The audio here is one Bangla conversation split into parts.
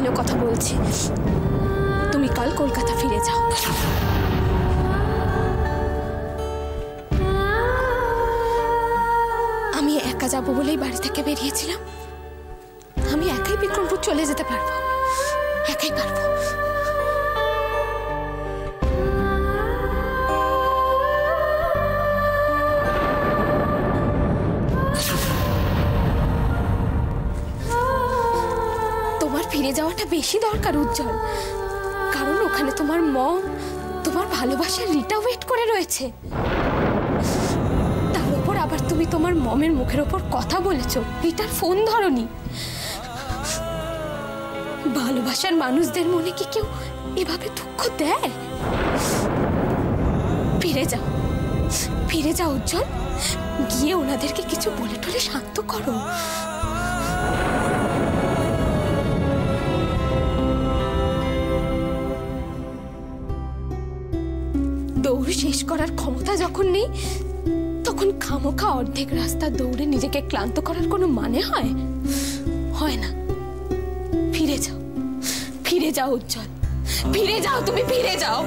ভালো কথা বলছি, তুমি কাল কলকাতা ফিরে যাও। আমি একা যাবো বলেই বাড়ি থেকে বেরিয়েছিলাম। আমি একাই বিক্রমপুর চলে যেতে পারবো, একাই পারবো। তোমার ফিরে যাওয়াটা বেশি দরকার উজ্জ্বল, কারণ ওখানে তোমার মম, তোমার ভালোবাসার রিটা ওয়েট করে রয়েছে। তার উপর আবার তুমি তোমার মমের মুখের ওপর কথা বলেছো, রিটার ফোন ধরনি। ভালোবাসার মানুষদের মনে কি কেউ এভাবে দুঃখ দেয়? ফিরে যাও, ফিরে যাও উজ্জ্বল, গিয়ে ওনাদেরকে কিছু বলে টলে শান্ত করো। দৌড় শেষ করার ক্ষমতা যখন নেই, তখন খামোখা অর্ধেক রাস্তা দৌড়ে নিজেকে ক্লান্ত করার কোনো মানে হয়? হয় না। ফিরে যাও, ফিরে যাও উজ্জ্বল, ফিরে যাও, তুমি ফিরে যাও।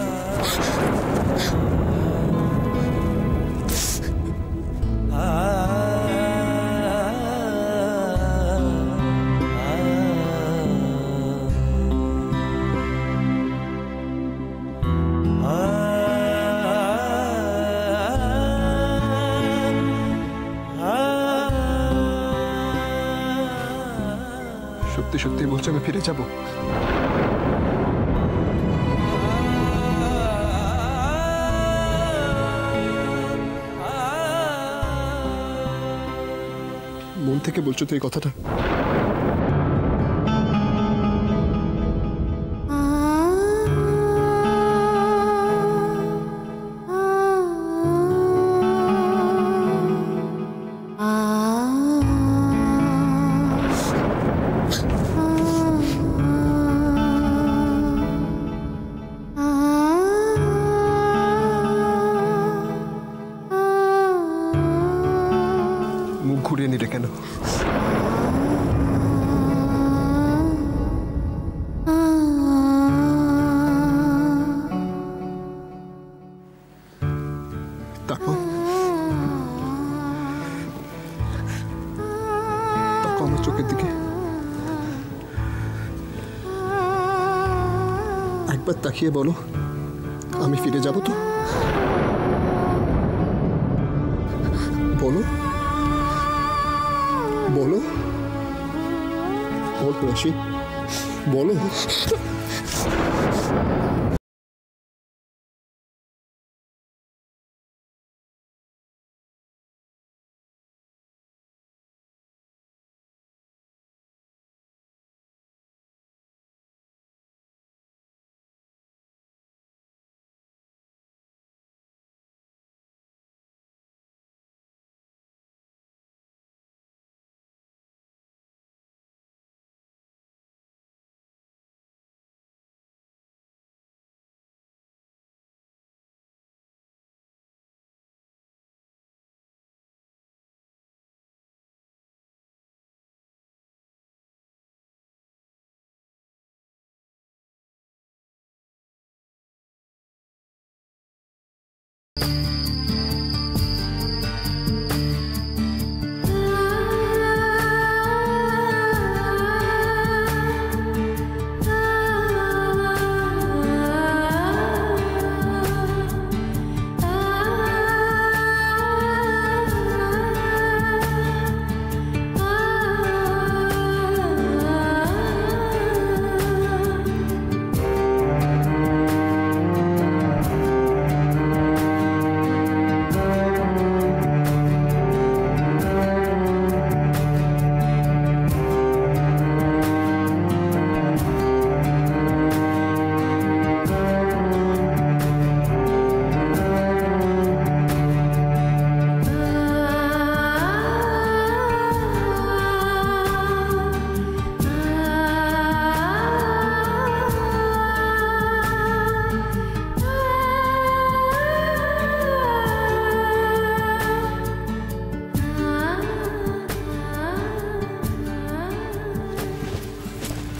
সত্যি সত্যি বলছো আমি ফিরে যাব? মন থেকে বলছো তো এই কথাটা? মুখ ঘুরিয়ে নিলে কেন? তারপর আমার চোখের দিকে একবার তাকিয়ে বলো, আমি ফিরে যাব তো? বলো বলো বলো রাশি, বলো।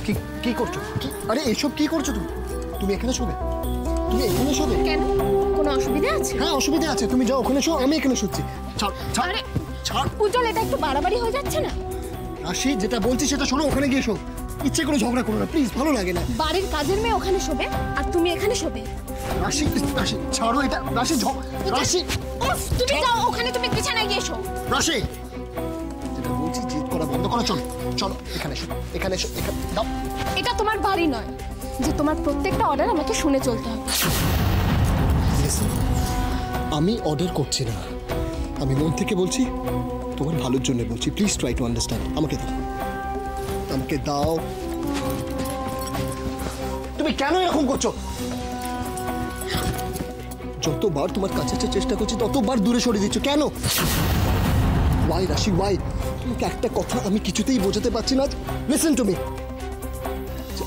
কি কি করছো? আরে এইসব কি করছো তুমি? তুমি এখানে শোবে? তুমি এখানে শোবে? কেন, কোনো অসুবিধা আছে? হ্যাঁ অসুবিধা আছে, তুমি যাও ওখানে শো, আমি এখানে শুচ্ছি। ছাড় ছাড় আরে ছাড়। উজ্জ্বল, এটা একটু বাড়াবাড়ি হয়ে যাচ্ছে না? রাশি যেটা বলছি সেটা শোনো, ওখানে গিয়ে শো। ইচ্ছে করে ঝগড়া করো না প্লিজ, ভালো লাগে না। বাড়ির কাজের মেয়ে ওখানে শোবে আর তুমি এখানে শোবে? রাশি রাশি ছাড়ো এটা। রাশি রাশি উফ, তুমি যাও ওখানে, তুমি বিছানায় গিয়ে শো। রাশি যেটা বলছি জিদ করা বন্ধ করো, চলো চলো এখানে শো, এখানে শো, এখানে দাও। এটা তোমার বাড়ি নয় যে তোমার প্রত্যেকটা অর্ডার আমাকে শুনে চলতে হবে। Listen, আমি অর্ডার করছি না, আমি মন থেকে বলছি, তোমার ভালোর জন্য বলছি। Please try to understand. আমাকে দাও, আমাকে দাও। তুমি কেন এরকম করছো? যতবার তোমার কাছে চেষ্টা করছি ততবার দূরে সরিয়ে দিচ্ছ কেন? ওয়াই রাশি ওয়াই? তোমাকে একটা কথা আমি কিছুতেই বোঝাতে পারছি না। লিসেন টু মি,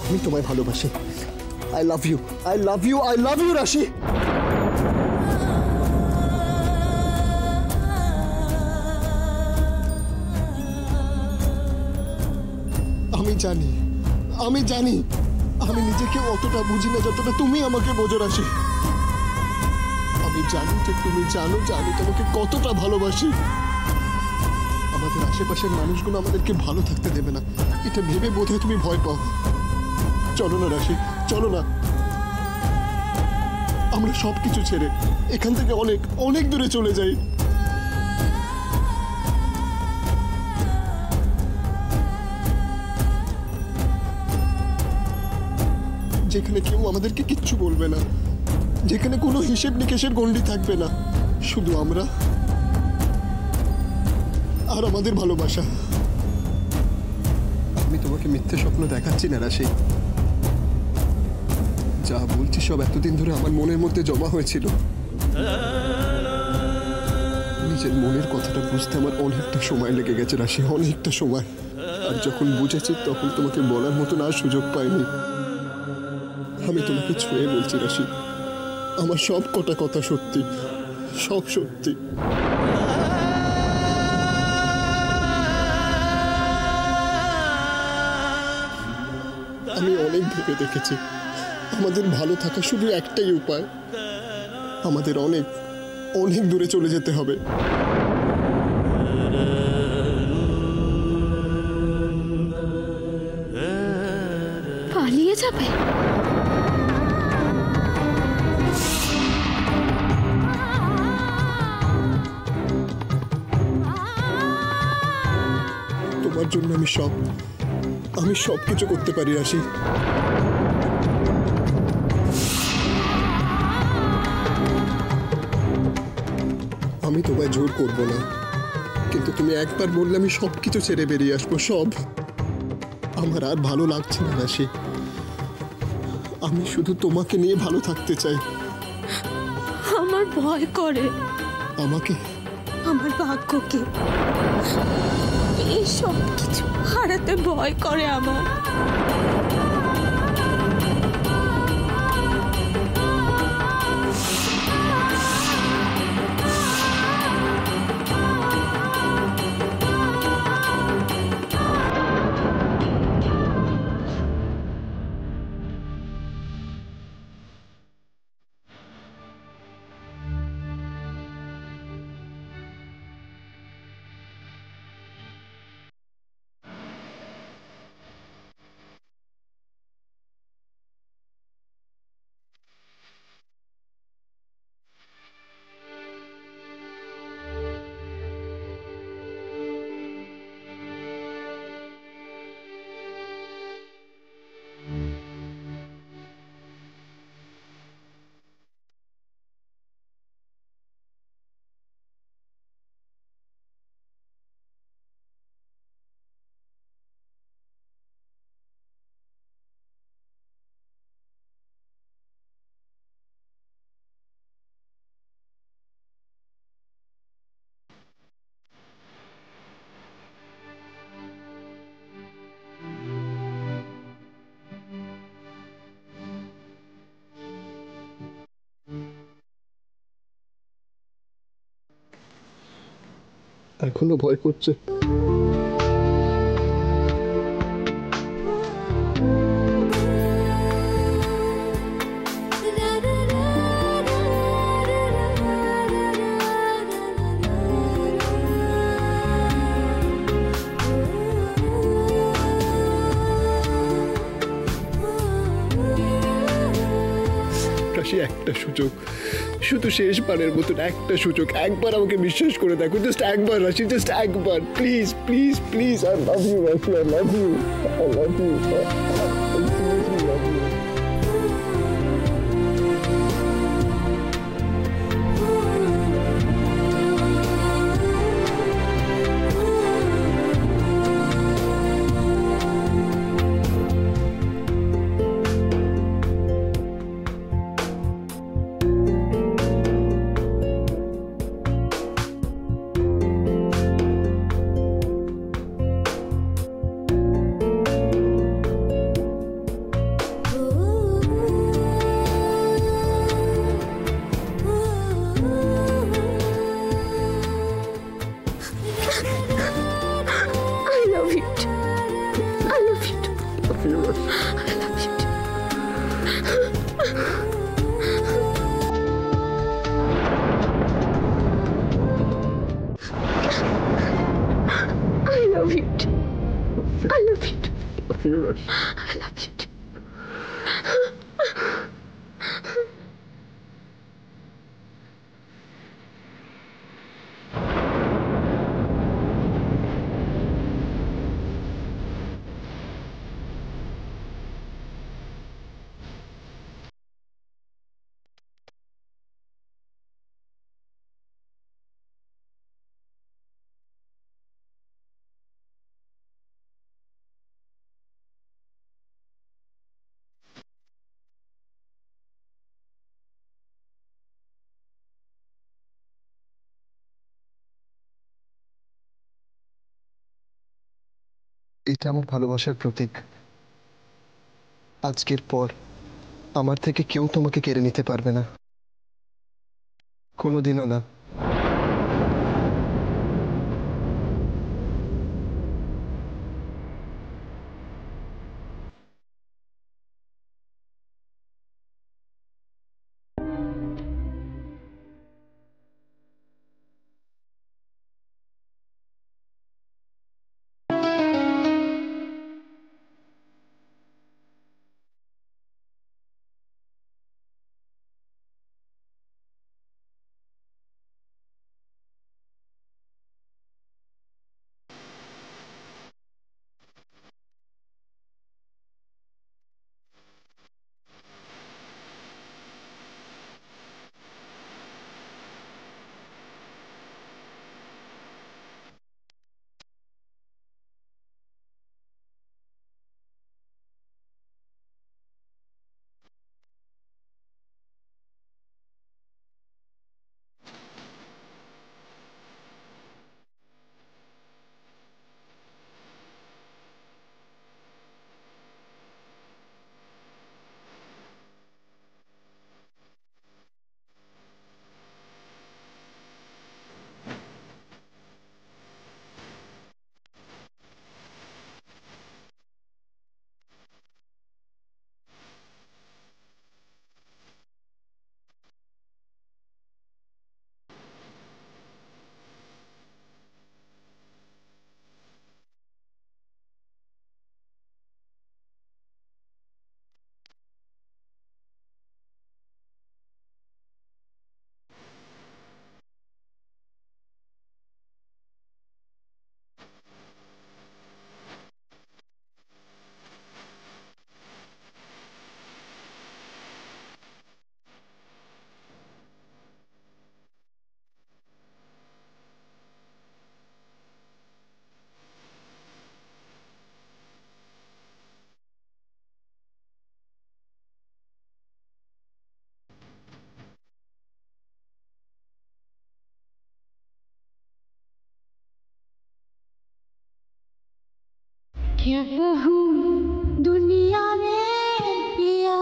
আমি তোমায় ভালোবাসি। I love you, I love you, I love you Rashi. আমি জানি, আমি জানি, আমি নিজেকে অতটা বুঝি না যতটা তুমি আমাকে বোঝো রাশি। আমি জানি যে তুমি জানো যে আমি তোমাকে কতটা ভালোবাসি। আমাদের আশেপাশের মানুষগুলো আমাদেরকে ভালো থাকতে দেবে না, এটা ভেবে বোধহয় তুমি ভয় পাও। চলো না রাশি, চলো না, আমরা সবকিছু ছেড়ে এখান থেকে অনেক অনেক দূরে চলে যাই। যেখানে কেউ আমাদেরকে কিচ্ছু বলবে না, যেখানে কোনো হিসেব নিকেশের গণ্ডি থাকবে না, শুধু আমরা আর আমাদের ভালোবাসা। আমি তোমাকে মিথ্যে স্বপ্ন দেখাচ্ছি না রাশি, যা বলছি সব এতদিন ধরে আমার মনের মধ্যে জমা হয়েছিল। নিজের মনের কথাটা বুঝতে আমার অনেকটা সময় লেগে গেছে রাশি, অনেকটা সময়। আর যখন বুঝেছি তখন তোমাকে বলার মতন আর সুযোগ পাইনি। আমি তোমাকে ছুঁয়ে বলছি রাশি, আমার সব কটা কথা সত্যি, সব সত্যি। আমি অনেক ভেবে দেখেছি, আমাদের ভালো থাকা শুধু একটাই উপায়, আমাদের অনেক অনেক দূরে চলে যেতে হবে। পালিয়ে যাবে? তোমার জন্য আমি সব কিছু করতে পারি রাশি। আমি তোমায় জোর করবো না, কিন্তু তুমি একবার বললে আমি সব কিছু ছেড়ে বেরিয়ে আসবো, সব। আমার আর ভালো লাগছে না রাশি, আমি শুধু তোমাকে নিয়ে ভালো থাকতে চাই। আমার ভয় করে। আমাকে? আমার ভাগ্যকে, এই সব কিছু হারাতে ভয় করে আমার। এখনো ভয় করছে। ভালোবাসি, একটা সুযোগ, শুধু শেষবারের মতন একটা সুযোগ, একবার আমাকে বিশ্বাস করে দেখো, জাস্ট একবার রাশি, জাস্ট একবার, please please please. I love you Rashi, I love you, I love you, I seriously love you. এটা আমার ভালোবাসার প্রতীক। আজকের পর আমার থেকে কেউ তোমাকে কেড়ে নিতে পারবে না, কোনোদিনও না। क्या कहूँ दुनिया में पिया।